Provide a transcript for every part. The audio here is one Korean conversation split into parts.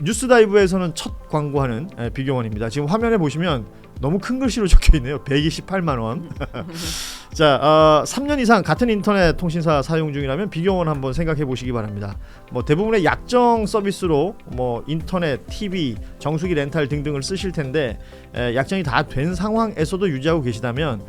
뉴스다이브에서는 첫 광고하는 비교원입니다. 지금 화면에 보시면 너무 큰 글씨로 적혀있네요. 128만 원. 자, 3년 이상 같은 인터넷 통신사 사용 중이라면 비교원 한번 생각해 보시기 바랍니다. 뭐 대부분의 약정 서비스로 뭐 인터넷, TV, 정수기 렌탈 등등을 쓰실 텐데 약정이 다 된 상황에서도 유지하고 계시다면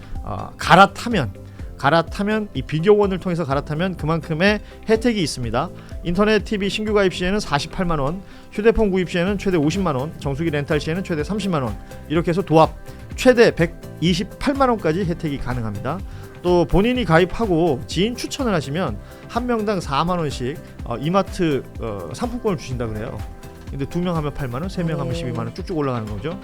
갈아타면 이 비교원을 통해서 갈아타면 그만큼의 혜택이 있습니다. 인터넷 TV 신규 가입 시에는 48만 원, 휴대폰 구입 시에는 최대 50만 원, 정수기 렌탈 시에는 최대 30만 원, 이렇게 해서 도합 최대 128만 원까지 혜택이 가능합니다. 또 본인이 가입하고 지인 추천을 하시면 한 명당 4만 원씩 이마트 상품권을 주신다 그래요. 근데 2명 하면 8만 원, 3명 하면 12만 원 쭉쭉 올라가는 거죠.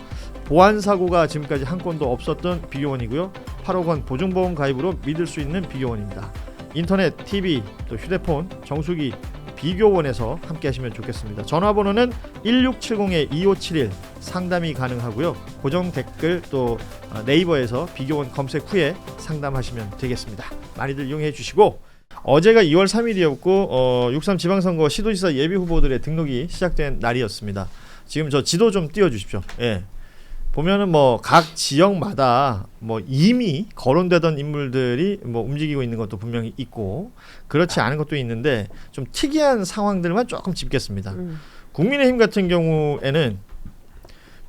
보안 사고가 지금까지 한 건도 없었던 비교원이고요. 8억 원 보증보험 가입으로 믿을 수 있는 비교원입니다. 인터넷, TV, 또 휴대폰, 정수기 비교원에서 함께 하시면 좋겠습니다. 전화번호는 1670-2571 상담이 가능하고요. 고정 댓글 또 네이버에서 비교원 검색 후에 상담하시면 되겠습니다. 많이들 이용해 주시고, 어제가 2월 3일이었고 6.3 지방선거 시도지사 예비후보들의 등록이 시작된 날이었습니다. 지금 저 지도 좀 띄워주십시오. 예. 보면은 뭐 각 지역마다 뭐 이미 거론되던 인물들이 뭐 움직이고 있는 것도 분명히 있고 그렇지 않은 것도 있는데 좀 특이한 상황들만 조금 짚겠습니다. 국민의힘 같은 경우에는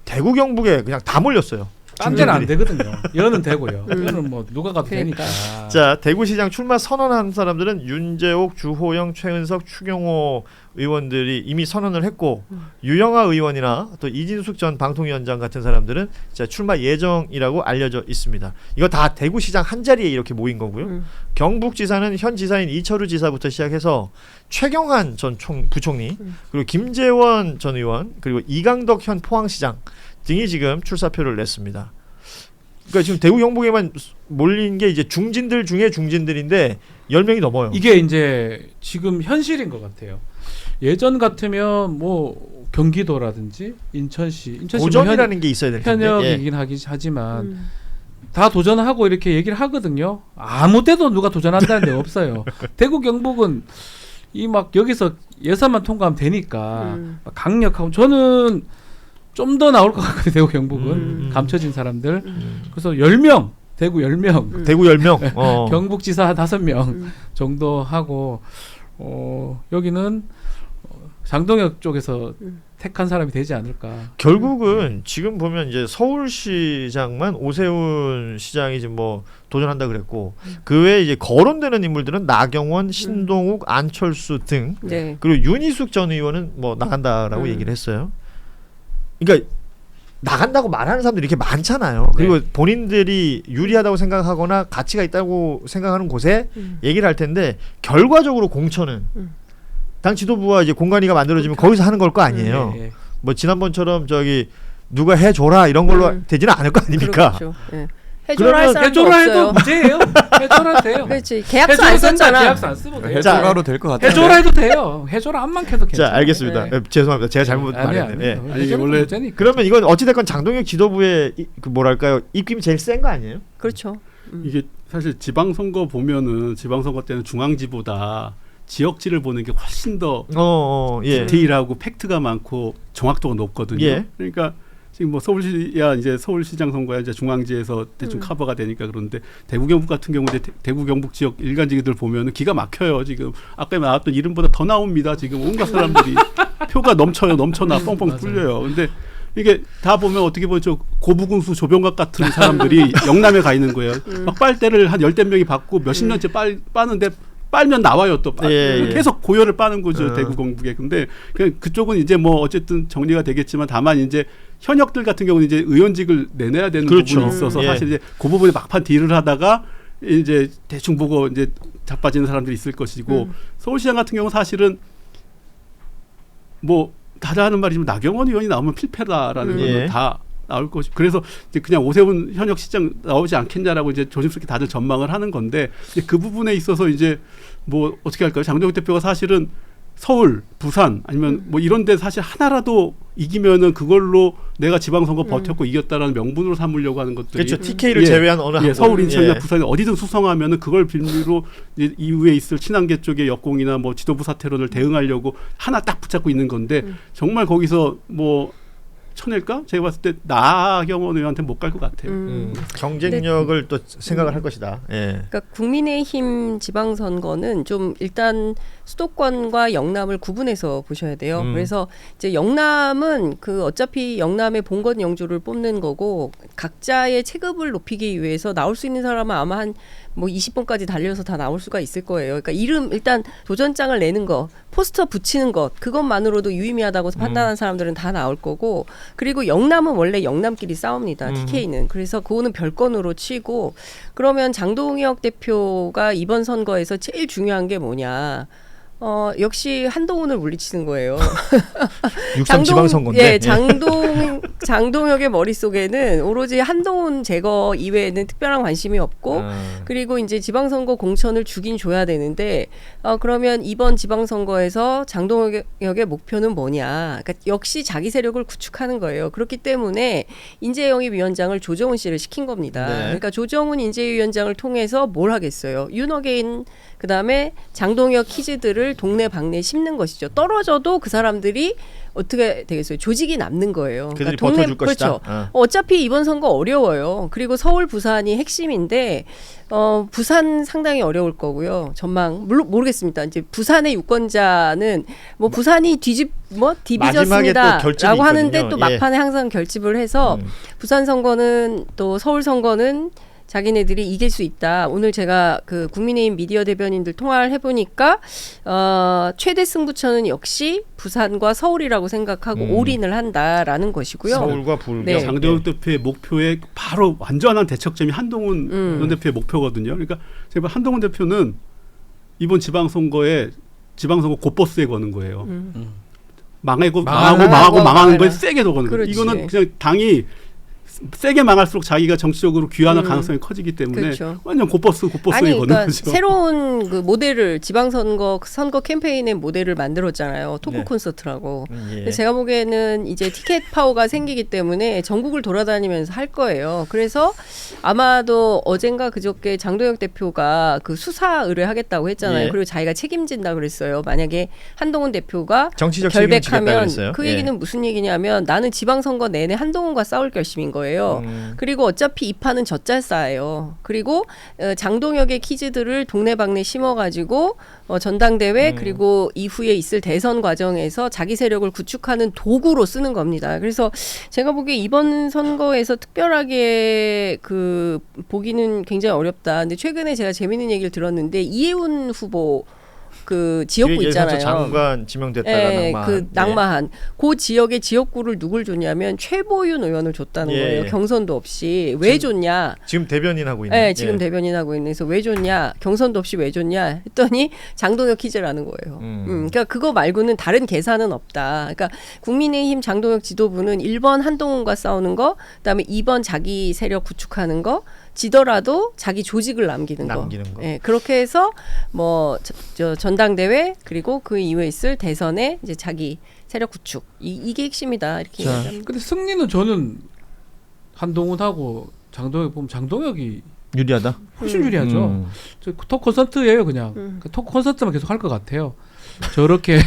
대구 경북에 그냥 다 몰렸어요. 딴 데는 안 되거든요. 여는 되고요. 여는 뭐 누가 가도 되니까. 자, 대구시장 출마 선언한 사람들은 윤재옥, 주호영, 최은석, 추경호 의원들이 이미 선언을 했고 유영아 의원이나 또 이진숙 전 방통위원장 같은 사람들은 출마 예정이라고 알려져 있습니다. 이거 다 대구시장 한 자리에 이렇게 모인 거고요. 경북지사는 현 지사인 이철우 지사부터 시작해서 최경환 전 부총리, 그리고 김재원 전 의원, 그리고 이강덕 현 포항시장 등이 지금 출사표를 냈습니다. 그러니까 지금 대구 경북에만 몰린 게 이제 중진들 중에 중진들인데 10명이 넘어요. 이게 이제 지금 현실인 것 같아요. 예전 같으면 뭐 경기도라든지 인천시 도전이라는 게 있어야 될 텐데 현역이긴 하지만 다 도전하고 이렇게 얘기를 하거든요. 아무 때도 누가 도전한다는 데 없어요. 대구 경북은 이 막 여기서 예산만 통과하면 되니까 강력하고 저는 좀 더 나올 것 같거든요. 대구 경북은 감춰진 사람들. 그래서 10명 대구 10명 대구 10명 경북지사 5명 정도 하고 여기는 장동혁 쪽에서 택한 사람이 되지 않을까. 결국은 지금 보면 이제 서울시장만 오세훈 시장이 지금 뭐 도전한다 그랬고 그 외에 이제 거론되는 인물들은 나경원, 신동욱, 안철수 등 그리고 윤희숙 전 의원은 뭐 나간다라고 얘기를 했어요. 그러니까 나간다고 말하는 사람들이 이렇게 많잖아요. 그리고 본인들이 유리하다고 생각하거나 가치가 있다고 생각하는 곳에 얘기를 할 텐데 결과적으로 공천은 당 지도부와 이제 공간위가 만들어지면 거기서 하는 걸 거 아니에요. 뭐 지난번처럼 저기 누가 해줘라 이런 걸로 되지는 않을 거 아닙니까? 그렇죠. 해줘라 할 사람도 해줘라 없어요. 해도 문제예요. 해줘라 돼요. 그렇지. 계약서 안 썼잖아. 계약서 안 쓰면 돼요. 해줘라로 될 것 같아요. 해줘라 해도 돼요. 해줘라 안만 캐도 괜찮아요. 자, 알겠습니다. 죄송합니다. 제가 잘못 말했네요. 아니 이게 원래 그러면 이건 어찌됐건 장동혁 지도부의 그 뭐랄까요, 입김이 제일 센 거 아니에요? 그렇죠. 이게 사실 지방선거 보면은 지방선거 때는 중앙지보다 지역지를 보는 게 훨씬 더 디테일하고 팩트가 많고 정확도가 높거든요. 그러니까 지금 뭐 서울시야 이제 서울시장 선거야 이제 중앙지에서 대충 커버가 되니까 그런데 대구 경북 같은 경우는 대구 경북 지역 일간지기들 보면은 기가 막혀요. 지금 아까 나왔던 이름보다 더 나옵니다. 지금 온갖 사람들이 표가 넘쳐나 뻥뻥 뚫려요. 근데 이게 다 보면 어떻게 보면 저 고부군수 조병각 같은 사람들이 영남에 가 있는 거예요. 막 빨대를 한 10명이 받고 몇십 년째 빠는데 빨면 나와요 또 계속 고열을 빠는 거죠. 대구 경북에. 근데 그쪽은 이제 뭐 어쨌든 정리가 되겠지만 다만 이제 현역들 같은 경우는 이제 의원직을 내놔야 되는 부분이 있어서 사실 이제 그 부분에 막판 딜을 하다가 이제 대충 보고 이제 자빠지는 사람들이 있을 것이고 서울시장 같은 경우 사실은 뭐 다들 하는 말이지만 나경원 의원이 나오면 필패다라는 건 다 나올 것이. 그래서 이제 그냥 오세훈 현역 시장 나오지 않겠냐라고 이제 조심스럽게 다들 전망을 하는 건데 그 부분에 있어서 이제 뭐 어떻게 할까요? 장동혁 대표가 사실은 서울, 부산 아니면 뭐 이런데 사실 하나라도 이기면은 그걸로 내가 지방선거 버텼고 이겼다라는 명분으로 삼으려고 하는 것들이 그렇죠. TK를 제외한 어느 한 서울, 인천이나 부산에 어디든 수성하면은 그걸 빌미로 이후에 있을 친한계 쪽의 역공이나 뭐 지도부 사퇴론을 대응하려고 하나 딱 붙잡고 있는 건데 정말 거기서 뭐 쳐낼까? 제가 봤을 때 나경원 의원한테 못 갈 것 같아요. 경쟁력을 또 생각을 할 것이다. 예. 그러니까 국민의힘 지방선거는 좀 일단 수도권과 영남을 구분해서 보셔야 돼요. 그래서 이제 영남은 그 어차피 영남의 봉건 영주를 뽑는 거고 각자의 체급을 높이기 위해서 나올 수 있는 사람은 아마 한 뭐 20번까지 달려서 다 나올 수가 있을 거예요. 그러니까 이름 일단 도전장을 내는 거, 포스터 붙이는 것 그것만으로도 유의미하다고 판단하는 사람들은 다 나올 거고 그리고 영남은 원래 영남끼리 싸웁니다. TK는. 그래서 그거는 별건으로 치고 그러면 장동혁 대표가 이번 선거에서 제일 중요한 게 뭐냐. 역시 한동훈을 물리치는 거예요. 육삼 지방선거인데. 예, 장동혁의 머릿속에는 오로지 한동훈 제거 이외에는 특별한 관심이 없고 그리고 이제 지방선거 공천을 주긴 줘야 되는데 그러면 이번 지방선거에서 장동혁의 목표는 뭐냐. 그러니까 역시 자기 세력을 구축하는 거예요. 그렇기 때문에 인재영입위원장을 조정훈 씨를 시킨 겁니다. 네. 그러니까 조정훈 인재위원장을 통해서 뭘 하겠어요. 윤어게인 그다음에 장동혁 키즈들을 동네방네 심는 것이죠. 떨어져도 그 사람들이 어떻게 되겠어요? 조직이 남는 거예요. 그들이 그러니까 버텨줄 것이다. 그렇죠. 어차피 이번 선거 어려워요. 그리고 서울, 부산이 핵심인데 부산 상당히 어려울 거고요. 전망 모르겠습니다. 이제 부산의 유권자는 뭐 부산이 디비졌습니다라고 하는데 또 막판에 항상 결집을 해서 부산 선거는 또 서울 선거는 자기네들이 이길 수 있다. 오늘 제가 그 국민의힘 미디어 대변인들 통화를 해보니까 최대 승부처는 역시 부산과 서울이라고 생각하고 올인을 한다라는 것이고요. 서울과 불경. 네. 장동혁 대표의 목표에 바로 완전한 대척점이 한동훈 전 대표의 목표거든요. 그러니까 제가 한동훈 대표는 이번 지방선거 곧버스에 거는 거예요. 망하는 거에 세게 더 거는 거예요. 이거는 그냥 당이 세게 망할수록 자기가 정치적으로 귀환할 가능성이 커지기 때문에 그렇죠. 완전 곧버스에 그러니까 거는 거죠. 새로운 그 모델을 선거 캠페인의 모델을 만들었잖아요. 토크 콘서트라고. 근데 제가 보기에는 이제 티켓 파워가 생기기 때문에 전국을 돌아다니면서 할 거예요. 그래서 아마도 어젠가 그저께 장동혁 대표가 그 수사 의뢰하겠다고 했잖아요. 그리고 자기가 책임진다 그랬어요. 만약에 한동훈 대표가 정치적 결백하면 책임지겠다 그 얘기는 무슨 얘기냐면 나는 지방선거 내내 한동훈과 싸울 결심인 거예요. 그리고 어차피 이 판은 젖잘싸예요. 그리고 장동혁의 키즈들을 동네방네 심어가지고 전당대회 그리고 이후에 있을 대선 과정에서 자기 세력을 구축하는 도구로 쓰는 겁니다. 그래서 제가 보기에 이번 선거에서 특별하게 그 보기는 굉장히 어렵다. 근데 최근에 제가 재밌는 얘기를 들었는데 이해운 후보 그 지역구 있잖아요. 장관 지명됐다가 낙마한 그 지역의 지역구를 누굴 줬냐면 최보윤 의원을 줬다는 거예요. 경선도 없이. 왜 줬냐? 지금 대변인 하고 있는. 네, 지금 대변인 하고 있는. 그래서 왜 줬냐? 경선도 없이 왜 줬냐? 했더니 장동혁 키즈라는 거예요. 그러니까 그거 말고는 다른 계산은 없다. 그러니까 국민의힘 장동혁 지도부는 1번 한동훈과 싸우는 거, 그다음에 2번 자기 세력 구축하는 거. 지더라도 자기 조직을 남기는 거. 네, 그렇게 해서 뭐 전당대회 그리고 그 이후에 있을 대선에 이제 자기 세력 구축 이게 핵심이다 이렇게 얘기합니다. 근데 승리는 저는 한동훈하고 장동혁 보면 장동혁이 유리하다. 훨씬 유리하죠. 저 토크 콘서트예요 그냥. 토크 콘서트만 계속 할 것 같아요. 저렇게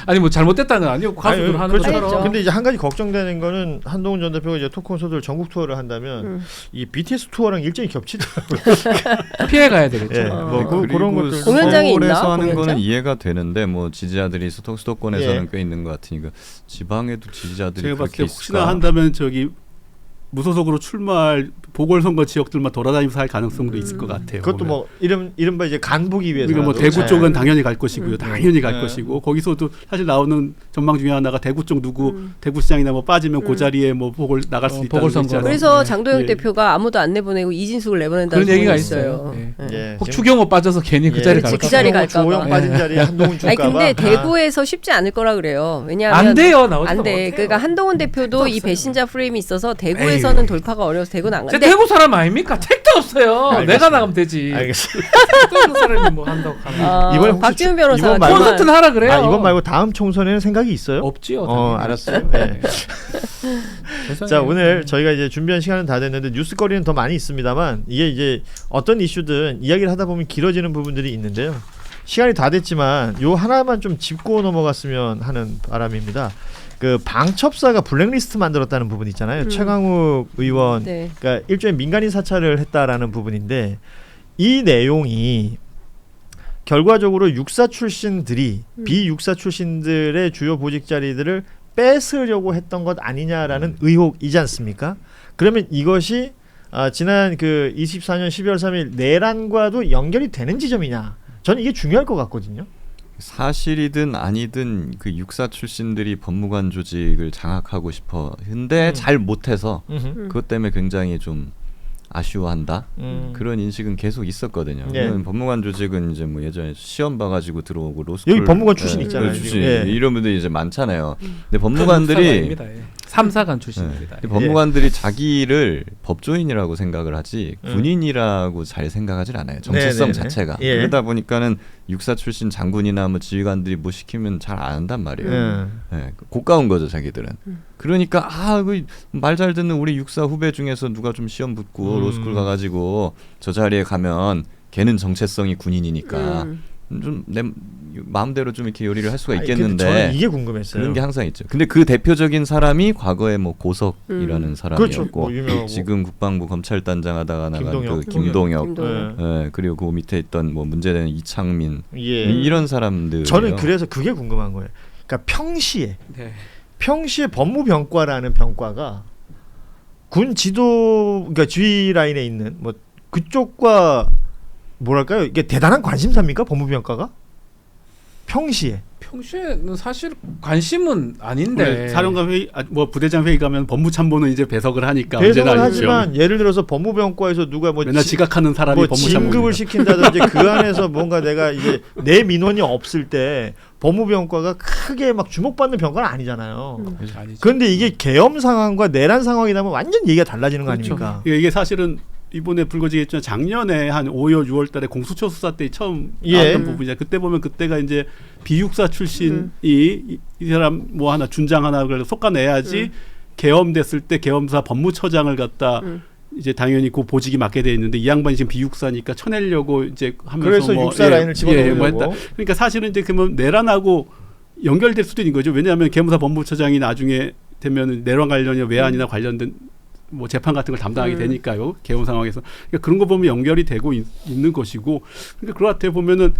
아니 뭐 잘못됐다는 건 아니고 가수들 하는 것처럼. 근데 이제 한 가지 걱정되는 거는 한동훈 전 대표가 이제 토크 콘서트를 전국 투어를 한다면 이 BTS 투어랑 일정이 겹치더라고요. 피해 가야 되겠죠. 예, 뭐 그런 것들 공연장이 있나? 서울에서 하는 공연장? 거는 이해가 되는데 뭐 지지자들이 수도권에서는 꽤 있는 것 같으니까 지방에도 지지자들이 제가 봤을 그렇게 때 혹시나 한다면 저기 무소속으로 출마할 보궐선거 지역들만 돌아다니면서 할 가능성도 있을 것 같아요. 그것도 보면. 뭐 이른바 이제 간 보기 위해서. 그러니까 뭐 대구 쪽은 당연히 갈 것이고요. 당연히 갈 것이고 거기서도 사실 나오는 전망 중에 하나가 대구 쪽 누구 대구시장이나 뭐 빠지면 그 자리에 뭐 보궐 나갈 수 있다는 보궐선거. 그래서 장동혁 대표가 아무도 안 내보내고 이진숙을 내보낸다는 그런 얘기가 있어요. 혹 추경호 빠져서 괜히 그 자리 갈까? 그 자리 갈까 봐. 조영 빠진 자리에 한동훈 줄까 봐. 근데 대구에서 쉽지 않을 거라 그래요. 왜냐하면 안 돼요. 나오지도 안 돼. 못해요. 그러니까 한동훈 대표도 이 배신자 프레임이 있어서 대구에서 대구에서는 돌파가 어려워서 대구는 안 제 가는데 대구 사람 아닙니까? 택도 없어요. 알겠습니다. 내가 나가면 되지. 알겠습니다. 택도 없는 사람이 뭐 한다고 하면. 이번에 혹시 박지훈 변호사 이번 말고- 콘서트는 하라 그래요. 이번 말고 다음 총선에는 생각이 있어요? 없지요. 알았어요. 네. 자, 오늘 저희가 이제 준비한 시간은 다 됐는데 뉴스거리는 더 많이 있습니다만 이게 이제 어떤 이슈든 이야기를 하다 보면 길어지는 부분들이 있는데요. 시간이 다 됐지만 요 하나만 좀 짚고 넘어갔으면 하는 바람입니다. 그 방첩사가 블랙리스트 만들었다는 부분 있잖아요. 최강욱 의원, 네. 그러니까 일종의 민간인 사찰을 했다라는 부분인데 이 내용이 결과적으로 육사 출신들이 비육사 출신들의 주요 보직 자리들을 뺏으려고 했던 것 아니냐라는 의혹이지 않습니까? 그러면 이것이 지난 그 24년 12월 3일 내란과도 연결이 되는 지점이냐? 저는 이게 중요할 것 같거든요. 사실이든 아니든 그 육사 출신들이 법무관 조직을 장악하고 싶어 근데 잘 못해서 그것 때문에 굉장히 좀 아쉬워한다 그런 인식은 계속 있었거든요. 네. 왜냐면 법무관 조직은 이제 뭐 예전에 시험 봐가지고 들어오고 로스쿨 여기 법무관 출신 있잖아요, 출신 지금. 예. 이런 분들이 이제 많잖아요. 근데 법무관들이 법무관들이 3사관 출신입니다. 근데 법무관들이 자기를 법조인이라고 생각을 하지 음. 군인이라고 잘 생각하지 않아요. 정체성 네네네. 자체가. 예. 그러다 보니까는 육사 출신 장군이나 뭐 지휘관들이 뭐 시키면 잘 안 한단 말이에요. 예, 고가운 거죠 자기들은. 그러니까 그 말 잘 듣는 우리 육사 후배 중에서 누가 좀 시험 붙고 로스쿨 가가지고 저 자리에 가면 걔는 정체성이 군인이니까 좀 내 마음대로 좀 이렇게 요리를 할 수가 있겠는데 저는 이게 궁금했어요. 그런 게 항상 있죠. 근데 그 대표적인 사람이 과거에 뭐 고석이라는 그렇죠. 사람이었고 뭐 유명하고. 지금 국방부 검찰단장 하다가 나간 김동혁. 그 김동혁, 김동혁. 예. 그리고 그 밑에 있던 뭐 문제되는 이창민 예. 이런 사람들. 저는 그래서 그게 궁금한 거예요. 그러니까 네. 평시에 법무병과라는 병과가 군 지도 그러니까 지휘 라인에 있는 뭐 그쪽과 뭐랄까요? 이게 대단한 관심사입니까? 법무병과가? 평시에. 평소에는 사실 관심은 아닌데 원래 사령관 회의 뭐 부대장 회의 가면 법무참모는 이제 배석을 하니까 배석을 언제나 하지만 예를 들어서 법무병과에서 누가 뭐 맨날 지각하는 사람이 뭐 법무참모입니다. 진급을 시킨다든지 그 안에서 뭔가 내가 이제 내 민원이 없을 때 법무병과가 크게 막 주목받는 병과는 아니잖아요. 아니죠. 그런데 이게 계엄 상황과 내란 상황이 나면 완전 얘기가 달라지는 거 그렇죠. 아닙니까? 이게 사실은 이번에 불거지겠지만 작년에 한 5월 6월 달에 공수처 수사 때 처음 예. 나왔던 부분이잖아요. 그때 보면 그때가 이제 비육사 출신이 이 사람 뭐 하나 준장 하나 그래서 속아내야지 계엄됐을 때 계엄사 법무처장을 갖다 이제 당연히 그 보직이 맡게 돼 있는데 이 양반이 지금 비육사니까 쳐내려고 이제 하면서 그래서 뭐 육사 라인을 집어넣으려고. 뭐 했다. 그러니까 사실은 이제 그러면 내란하고 연결될 수도 있는 거죠. 왜냐하면 계엄사 법무처장이 나중에 되면 내란 관련이나 외환이나 관련된 뭐 재판 같은 걸 담당하게 되니까요. 계엄 상황에서 그러니까 그런 거 보면 연결이 되고 있는 것이고 그러니까 그거 같아 보면은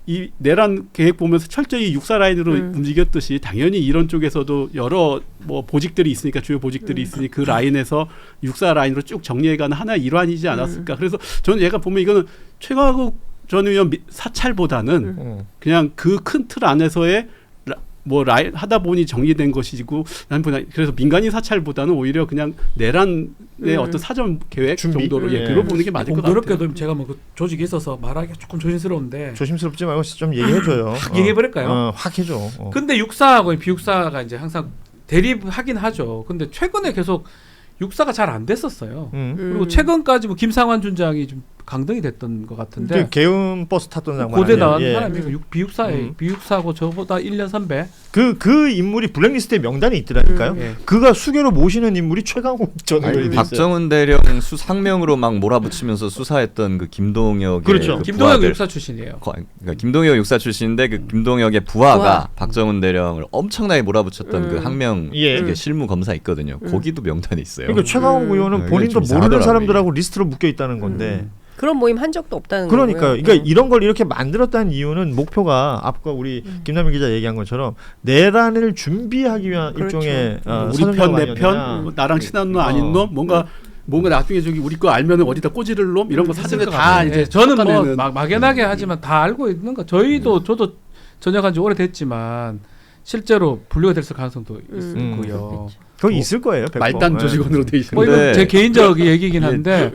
이 내란 계획 보면서 철저히 육사 라인으로 움직였듯이 당연히 이런 쪽에서도 여러 뭐 보직들이 있으니까 주요 보직들이 있으니 그 라인에서 육사 라인으로 쭉 정리해가는 하나의 일환이지 않았을까. 그래서 저는 얘가 보면 이거는 최강욱 전 의원 사찰보다는 그냥 그 큰 틀 안에서의 뭐 라인 하다 보니 정리된 것이고 난 그래서 민간인 사찰보다는 오히려 그냥 내란의 어떤 사전 계획 준비? 정도로 그걸 보는 게 맞을 것 같아요. 공교롭게도 제가 뭐 그 조직에 있어서 말하기 조금 조심스러운데 조심스럽지 말고 좀 얘기해줘요. 확 얘기해버릴까요? 확 해줘. 근데 육사하고 비육사가 이제 항상 대립하긴 하죠. 근데 최근에 계속 육사가 잘 안 됐었어요. 그리고 최근까지 뭐 김상환 준장이 좀 강등이 됐던 것 같은데 계엄 버스 탔던 장관 고대 아니에요? 나온 예. 사람이 비육사에 비육사고 저보다 1년 선배. 그 인물이 블랙리스트에 명단에 있더라니까요. 예. 그가 수교로 모시는 인물이 최강욱 전 의원이 있어요. 박정은 대령 상명으로 막 몰아붙이면서 수사했던 그 김동혁의 그렇죠. 그 김동혁 부하들. 육사 출신이에요. 그러니까 김동혁 육사 출신인데 그 김동혁의 부하가 부하. 박정은 대령을 엄청나게 몰아붙였던 그 항명 예. 이게 실무 검사 있거든요. 거기도 명단이 있어요. 그러니까 최강욱 의원은 네, 본인도 좀 모르는 이상하더라고요, 사람들하고 리스트로 묶여 있다는 건데. 그런 모임 한 적도 없다는 그러니까요. 거고요. 그러니까 이런 걸 이렇게 만들었다는 이유는 목표가 아까 우리 김남일 기자 얘기한 것처럼 내란을 준비하기 위한 그렇죠. 일종의 우리 편 내 편 뭐 나랑 친한 놈 아닌 놈 뭔가 나중에 저기 우리 거 알면은 어디다 꽂이를 놈 이런 거 사전에 다 이제 저는 뭐 섞어내는. 막연하게 하지만 다 알고 있는 거. 저도 전역한 지 오래됐지만 실제로 분류가 됐을 가능성도 있고요. 거기 있을 거예요. 100%. 말단 네. 조직원으로 돼 있는. 뭐 이건 근데- 제 개인적 얘기긴 한데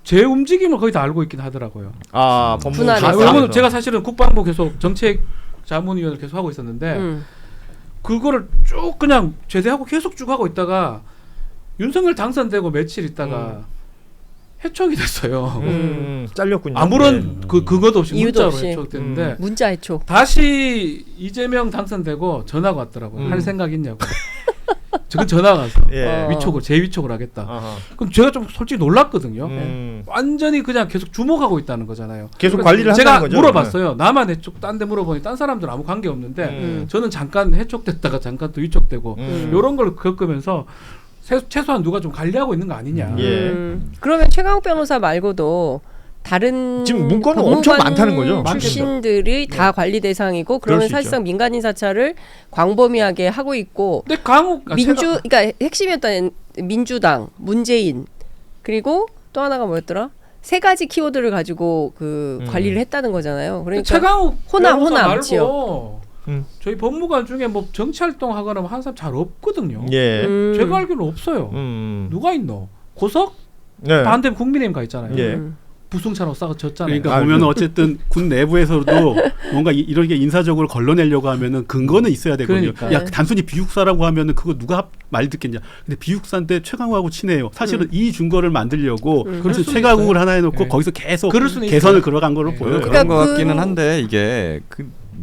제 움직임을 거의 다 알고 있긴 하더라고요. 아, 법무 분할해서. 왜냐면 제가 사실은 국방부 계속 정책 자문위원을 계속 하고 있었는데 그거를 쭉 그냥 제대하고 계속 쭉 하고 있다가 윤석열 당선되고 며칠 있다가 해촉이 됐어요. 잘렸군요. 아무런 그것도 없이 이유도 문자로 없이. 해촉됐는데 문자 해촉. 다시 이재명 당선되고 전화가 왔더라고요. 할 생각 있냐고. 지금 전화가 와서 예. 위촉을 재위촉을 하겠다. 아하. 그럼 제가 좀 솔직히 놀랐거든요. 음. 완전히 그냥 계속 주목하고 있다는 거잖아요. 계속 그러니까 관리를 제가 한다는 거죠. 물어봤어요. 나만 해촉, 딴 데 물어보니 딴 사람들 아무 관계 없는데 저는 잠깐 해촉됐다가 잠깐 또 위촉되고 이런 걸 겪으면서 최소한 누가 좀 관리하고 있는 거 아니냐. 예. 그러면 최강욱 변호사 말고도 다른 지금 문건은 법무관 엄청 많다는 거죠. 출신들이 다 관리 대상이고 그럴 그러면 수 사실상 민간인 사찰을 광범위하게 하고 있고 근데 강욱 그러니까 핵심이었던 민주당, 문재인 그리고 또 하나가 뭐였더라? 세 가지 키워드를 가지고 그 관리를 했다는 거잖아요. 그러니까 최강욱 호남 말고 지역. 저희 법무관 중에 뭐 정치 활동하거나 뭐 하는 사람 잘 없거든요. 예. 제가 알기로는 없어요. 누가 있노? 고석? 네. 반대 국민의힘 가 있잖아요. 예. 부승차로 싸고 졌잖아요. 그러니까 보면 어쨌든 군 내부에서도 뭔가 이렇게 인사적으로 걸러내려고 하면은 근거는 있어야 되거든요. 그러니까. 야 단순히 비육사라고 하면은 그거 누가 말 듣겠냐. 근데 비육사인데 최강욱하고 친해요. 사실은 이 증거를 만들려고 그럴 그래서 수는 최강욱을 있어요. 하나 해놓고 네. 거기서 계속 그럴 수는 개선을 있어요. 걸어간 걸로 네. 보여요. 그런 그러니까 것 그- 같기는 한데 이게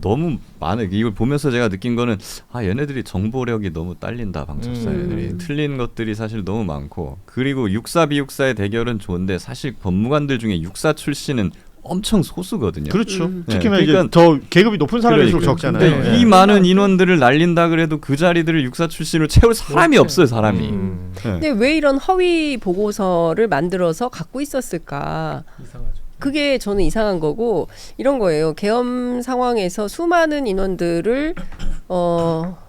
너무 많은 이걸 보면서 제가 느낀 거는 얘네들이 정보력이 너무 딸린다. 방첩사 애들이 틀린 것들이 사실 너무 많고 그리고 육사 비육사의 대결은 좋은데 사실 법무관들 중에 육사 출신은 엄청 소수거든요. 그렇죠. 네, 특히나 그러니까 이제 더 계급이 높은 사람일수록 그러니까. 적잖아요. 근데 예. 이 많은 인원들을 날린다 그래도 그 자리들을 육사 출신으로 채울 사람이 없어요. 사람이. 네. 근데 왜 이런 허위 보고서를 만들어서 갖고 있었을까? 이상하죠. 그게 저는 이상한 거고 이런 거예요. 계엄 상황에서 수많은 인원들을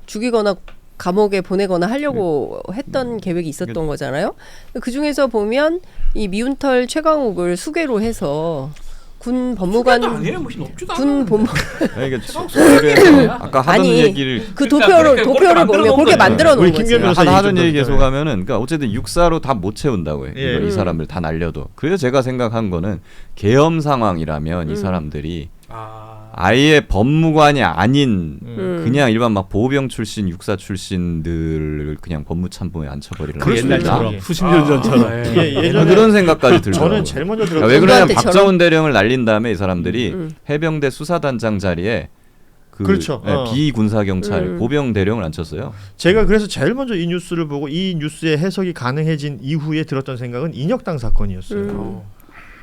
죽이거나 감옥에 보내거나 하려고 했던 계획이 있었던 거잖아요. 그 중에서 보면 이 미운털 최강욱을 수괴로 해서 군 법무관 수배도 아니에요. 뭐 높지도 군 않아요. 법무 이게 그래서 아까 하던 아니, 얘기를 그 그러니까 그렇게 도표를 보면 그렇게 거죠. 만들어 놓은 우리 거지. 김 변호사 하던 얘기 얘기 좀 계속 하면은 그러니까 어쨌든 육사로 다 못 채운다고요. 예. 이 사람들 다 날려도. 그래서 제가 생각한 거는 계엄 상황이라면 이 사람들이 아예 법무관이 아닌 그냥 일반 막 보병 출신, 육사 출신들을 그냥 법무참모에 앉혀버리려고 그럴 수도 옛날처럼 있죠. 수십 년 전처럼. 예전에 그런 생각까지 들더라고요. 저는 제일 먼저 그러니까 들었어요. 왜 그러냐면 군대한테처럼? 박정훈 대령을 날린 다음에 이 사람들이 해병대 수사단장 자리에 그렇죠. 비군사 경찰 보병 대령을 앉혔어요. 제가 그래서 제일 먼저 이 뉴스를 보고 이 뉴스의 해석이 가능해진 이후에 들었던 생각은 인혁당 사건이었어요.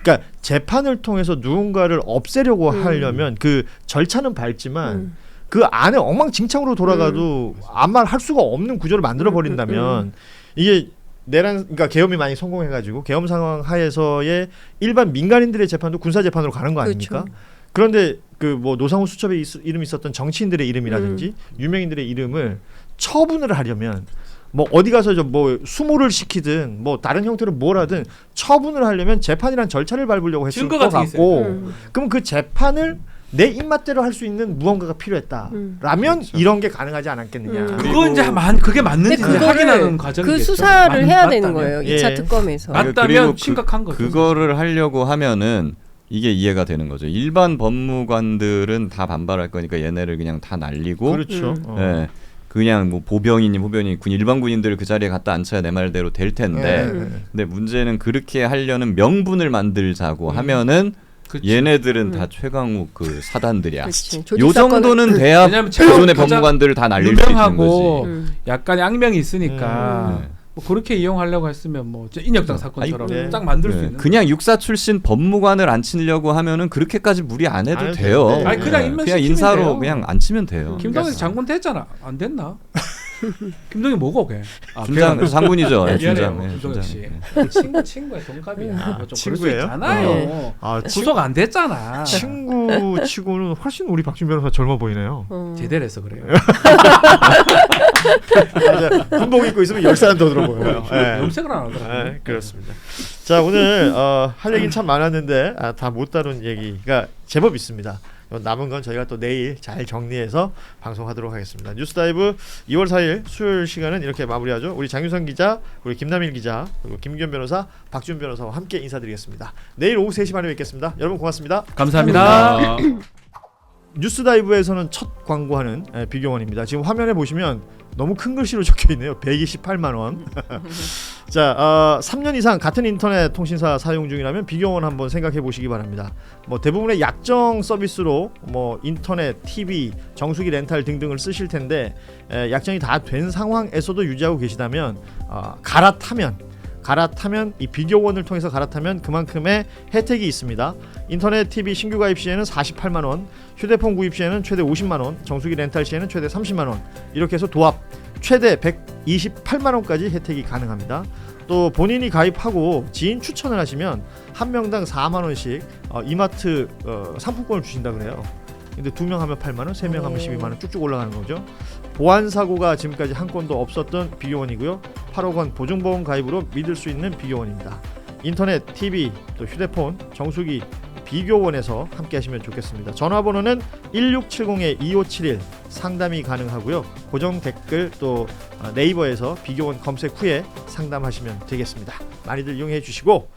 그러니까 재판을 통해서 누군가를 없애려고 하려면 그 절차는 밟지만 그 안에 엉망진창으로 돌아가도 아무 말 할 수가 없는 구조를 만들어 버린다면 이게 그러니까 계엄이 많이 성공해가지고 계엄 상황 하에서의 일반 민간인들의 재판도 군사 재판으로 가는 거 아닙니까? 그렇죠. 그런데 그 뭐 노상훈 수첩에 이름이 있었던 정치인들의 이름이라든지 유명인들의 이름을 처분을 하려면 뭐 어디 가서 뭐 수모를 시키든 뭐 다른 형태로 뭘 하든 처분을 하려면 재판이란 절차를 밟으려고 했을 증거 것 같은 게 같고 그럼 그 재판을 내 입맛대로 할 수 있는 무언가가 필요했다라면 이런 게 가능하지 않았겠느냐. 그거 이제 그게 맞는지 근데 그거를 확인하는 과정이겠죠. 그 수사를 해야 되는 맞다면. 거예요. 예. 2차 특검에서. 그러니까 맞다면 그리고 심각한 거죠. 그거를 하려고 하면은 이게 이해가 되는 거죠. 일반 법무관들은 다 반발할 거니까 얘네를 그냥 다 날리고 그렇죠. 예. 그냥 뭐 보병이니 후병이 일반 군인들을 그 자리에 갖다 앉혀야 내 말대로 될 텐데 근데 문제는 그렇게 하려는 명분을 만들자고 하면은 그치. 얘네들은 다 최강욱 그 사단들이야. 그치. 요 조직 정도는 돼야 왜냐면 기존의 가장 법무관들을 다 날릴 수 있는 유명하고 거지. 약간 악명이 있으니까 네. 뭐 그렇게 이용하려고 했으면 뭐 인혁당 사건처럼 아니, 네. 딱 만들 수 네. 있는. 그냥 육사 출신 법무관을 앉히려고 하면은 그렇게까지 무리 안 해도 안 해도 돼요. 되는데. 아니, 그냥 임명시키면 인사로 돼요. 그냥 앉히면 돼요. 김동현 장군 됐잖아. 안 됐나? 김동현 뭐고 걔? 준장 장군이죠. 네, 미안해요, 준장. 네, 김동현 씨. 준장. 친구야 동갑이야. 좀 친구예요? 그럴 수 있잖아요. 아, 구속 안 됐잖아. 친구 치고는 훨씬 우리 박준 변호사 젊어 보이네요. 제대로 해서 그래요. 맞아. 군복 입고 있으면 10살 더 들어 보여요. 네. 염색을 안 하더라고요. 네, 그렇습니다. 자, 오늘 할 얘기는 참 많았는데 다 못 다룬 얘기가 제법 있습니다. 남은 건 저희가 또 내일 잘 정리해서 방송하도록 하겠습니다. 뉴스다이브 2월 4일 수요일 시간은 이렇게 마무리하죠. 우리 장유선 기자, 우리 김남일 기자, 그리고 김규현 변호사, 박준 변호사와 함께 인사드리겠습니다. 내일 오후 3시 반에 뵙겠습니다. 여러분 고맙습니다. 감사합니다. 뉴스다이브에서는 첫 광고하는 비교원입니다. 지금 화면에 보시면 너무 큰 글씨로 적혀있네요. 128만 원. 자, 3년 이상 같은 인터넷 통신사 사용 중이라면 비교원 한번 생각해 보시기 바랍니다. 뭐 대부분의 약정 서비스로 뭐 인터넷, TV, 정수기 렌탈 등등을 쓰실 텐데 약정이 다 된 상황에서도 유지하고 계시다면 갈아타면 이 비교원을 통해서 갈아타면 그만큼의 혜택이 있습니다. 인터넷 TV 신규 가입 시에는 48만 원, 휴대폰 구입 시에는 최대 50만 원, 정수기 렌탈 시에는 최대 30만 원, 이렇게 해서 도합 최대 128만 원까지 혜택이 가능합니다. 또 본인이 가입하고 지인 추천을 하시면 한 명당 4만 원씩 이마트 상품권을 주신다 그래요. 근데 2명 하면 8만 원, 3명 하면 12만 원 쭉쭉 올라가는 거죠. 보안 사고가 지금까지 한 건도 없었던 비교원이고요. 8억 원 보증보험 가입으로 믿을 수 있는 비교원입니다. 인터넷, TV, 또 휴대폰, 정수기 비교원에서 함께 하시면 좋겠습니다. 전화번호는 1670-2571 상담이 가능하고요. 고정 댓글 또 네이버에서 비교원 검색 후에 상담하시면 되겠습니다. 많이들 이용해 주시고